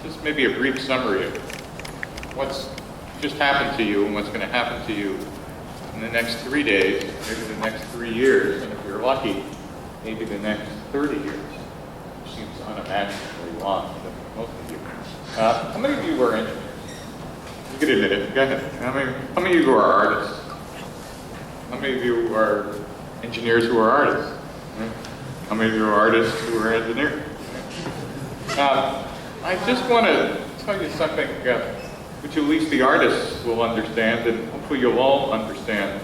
just maybe a brief summary of what's just happened to you and what's going to happen to you in the next 3 days, maybe the next 3 years, and if you're lucky, maybe the next 30 years, which seems unimaginably long to most of you. How many of you are engineers? You can admit it. Go ahead. How many of you are artists? How many of you are engineers who are artists? How many of you are artists who are engineers? I just want to tell you something which at least the artists will understand, and hopefully you'll all understand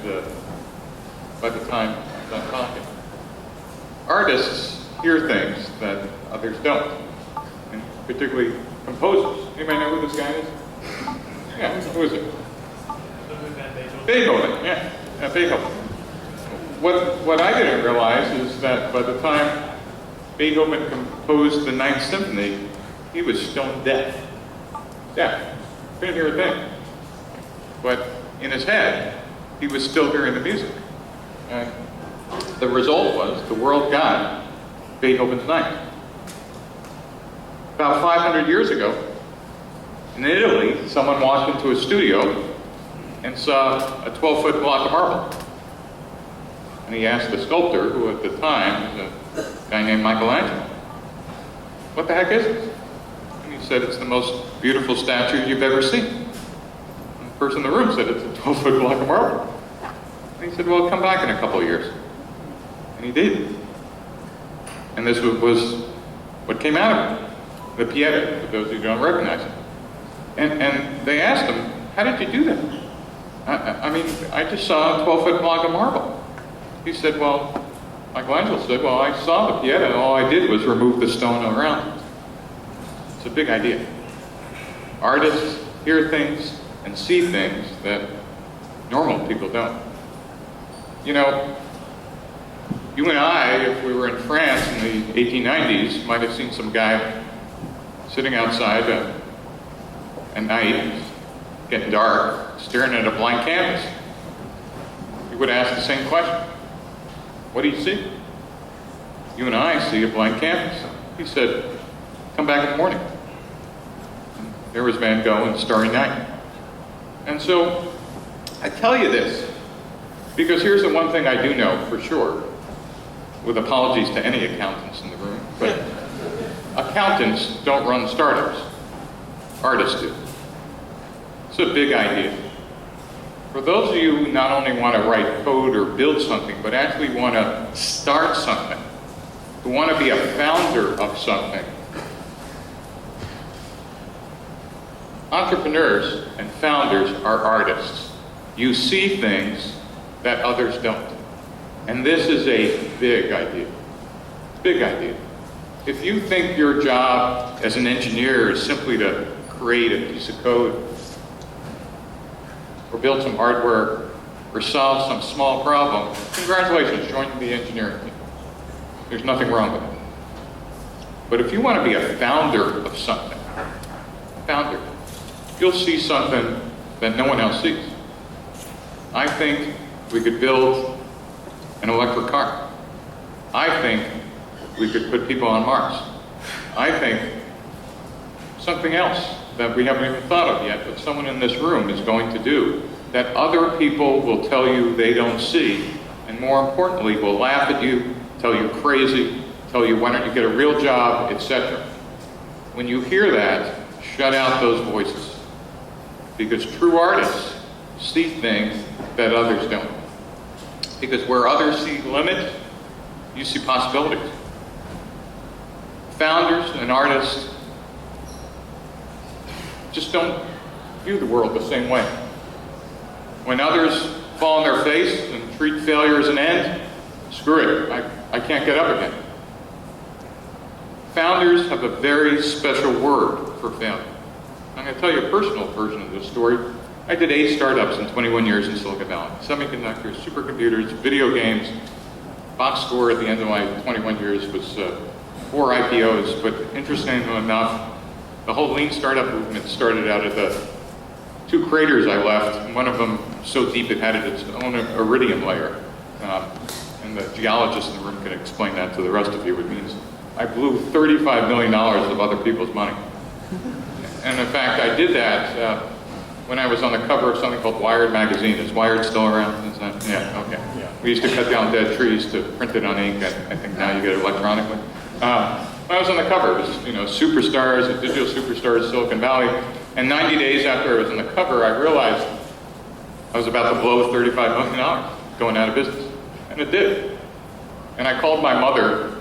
by the time I'm done talking. Artists hear things that others don't, and particularly composers. Anybody know who this guy is? Yeah, who is it? Beethoven, yeah, Beethoven. What I didn't realize is that by the time Beethoven composed the Ninth Symphony, he was stone deaf. Deaf. Couldn't hear a thing. But in his head, he was still hearing the music. And the result was the world got Beethoven's Ninth. About 500 years ago, in Italy, someone walked into a studio and saw a 12-foot block of marble. And he asked the sculptor, who at the time was a guy named Michelangelo, "What the heck is this?" And he said, "It's the most beautiful statue you've ever seen." And the person in the room said, "It's a 12-foot block of marble." And he said, "Well, come back in a couple of years." And he did. And this was what came out of it, the Pieta, for those who don't recognize it. And they asked him, "How did you do that?" I mean, I just saw a 12-foot block of marble. He said, "Well," Michelangelo said, "Well, I saw the Pieta, and all I did was remove the stone around it." It's a big idea. Artists hear things and see things that normal people don't. You know, you and I, if we were in France in the 1890s, might have seen some guy sitting outside at night, getting dark, staring at a blank canvas. You would ask the same question. What do you see? You and I see a blank canvas. He said, "Come back in the morning." And there was Van Gogh in Starry Night. And so, I tell you this, because here's the one thing I do know for sure, with apologies to any accountants in the room, but accountants don't run startups. Artists do. It's a big idea. For those of you who not only want to write code or build something, but actually want to start something, who want to be a founder of something, entrepreneurs and founders are artists. You see things that others don't. And this is a big idea. Big idea. If you think your job as an engineer is simply to create a piece of code, or build some hardware, or solve some small problem, congratulations, join the engineering team. There's nothing wrong with it. But if you want to be a founder of something, you'll see something that no one else sees. I think we could build an electric car. I think we could put people on Mars. I think something else that we haven't even thought of yet, but someone in this room is going to do, that other people will tell you they don't see, and more importantly, will laugh at you, tell you crazy, tell you why don't you get a real job, etc. When you hear that, shut out those voices. Because true artists see things that others don't. Because where others see limits, you see possibilities. Founders and artists just don't view the world the same way. When others fall on their face and treat failure as an end, screw it, I can't get up again. Founders have a very special word for failure. I'm going to tell you a personal version of this story. I did 8 startups in 21 years in Silicon Valley. Semiconductors, supercomputers, video games. Box score at the end of my 21 years was 4 IPOs, but interestingly enough, the whole lean startup movement started out of the 2 craters I left, and one of them so deep it had its own iridium layer. And the geologist in the room can explain that to the rest of you. It means I blew $35 million of other people's money. And in fact, I did that when I was on the cover of something called Wired magazine. Is Wired still around? Is that, yeah, okay. Yeah. We used to cut down dead trees to print it on ink. I think now you get it electronically. When I was on the cover, it was, superstars, the digital superstars, Silicon Valley. And 90 days after I was on the cover, I realized I was about to blow $35 million going out of business. And it did. And I called my mother,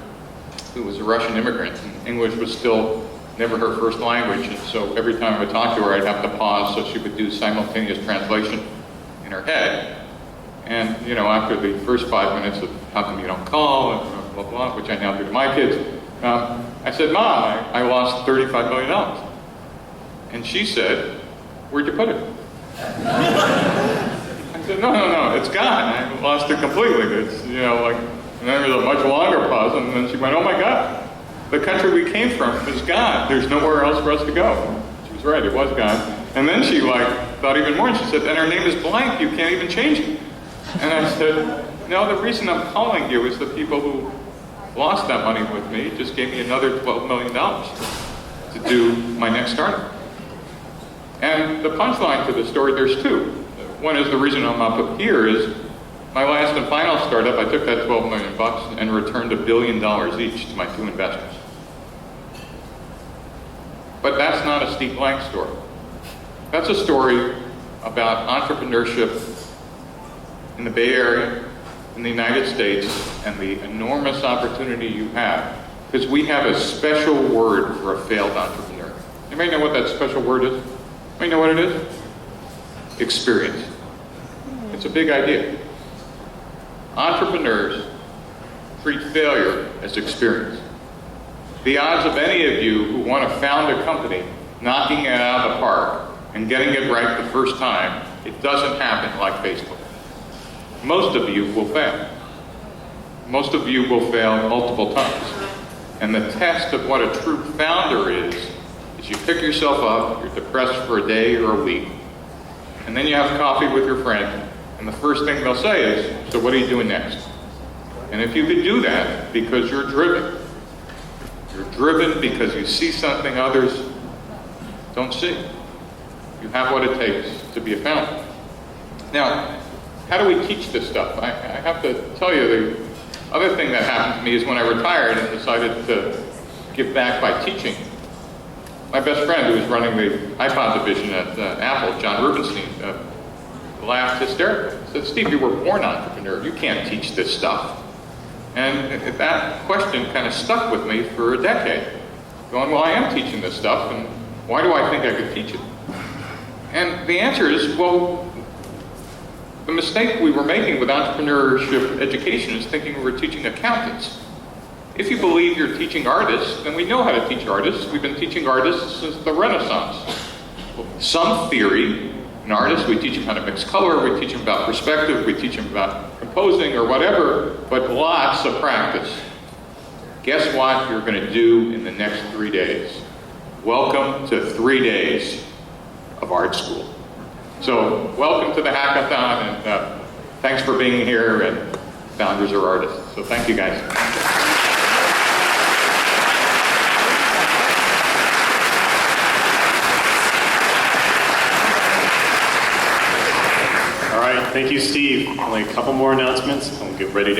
who was a Russian immigrant, and English was still never her first language, and so every time I would talk to her, I'd have to pause so she would do simultaneous translation in her head. And, after the first 5 minutes of how come you don't call, and blah, blah, which I now do to my kids, I said, Mom, I lost $35 million. And she said, where'd you put it? I said, no, it's gone. I lost it completely. It's, and then there was a much longer pause, and then she went, oh my God. The country we came from is gone. There's nowhere else for us to go. She was right, it was gone. And then she thought even more, and she said, and her name is blank, you can't even change it. And I said, no, the reason I'm calling you is the people who lost that money with me just gave me another $12 million to do my next startup. And the punchline to the story, there's two. One is the reason I'm up here is my last and final startup, I took that $12 million and returned $1 billion each to my two investors. But that's not a Steve Blank story. That's a story about entrepreneurship in the Bay Area, in the United States, and the enormous opportunity you have. Because we have a special word for a failed entrepreneur. Anybody know what that special word is? Anybody know what it is? Experience. It's a big idea. Entrepreneurs treat failure as experience. The odds of any of you who want to found a company knocking it out of the park and getting it right the first time, it doesn't happen like Facebook. Most of you will fail. Most of you will fail multiple times. And the test of what a true founder is you pick yourself up, you're depressed for a day or a week, and then you have coffee with your friend, and the first thing they'll say is, so what are you doing next? And if you could do that because you're driven because you see something others don't see. You have what it takes to be a founder. Now, how do we teach this stuff? I have to tell you, the other thing that happened to me is when I retired and decided to give back by teaching. My best friend, who was running the iPod division at Apple, John Rubenstein, laughed hysterically. He said, Steve, you were born entrepreneur. You can't teach this stuff. And that question kind of stuck with me for a decade. Going, well, I am teaching this stuff, and why do I think I could teach it? And the answer is, well, the mistake we were making with entrepreneurship education is thinking we were teaching accountants. If you believe you're teaching artists, then we know how to teach artists. We've been teaching artists since the Renaissance. Some theory, an artist, we teach them how to mix color, we teach them about perspective, we teach them about composing or whatever, but lots of practice. Guess what you're going to do in the next 3 days? Welcome to 3 days of art school. So welcome to the hackathon, and thanks for being here, and founders are artists. So thank you guys. All right, thank you, Steve. Only a couple more announcements, and we'll get ready to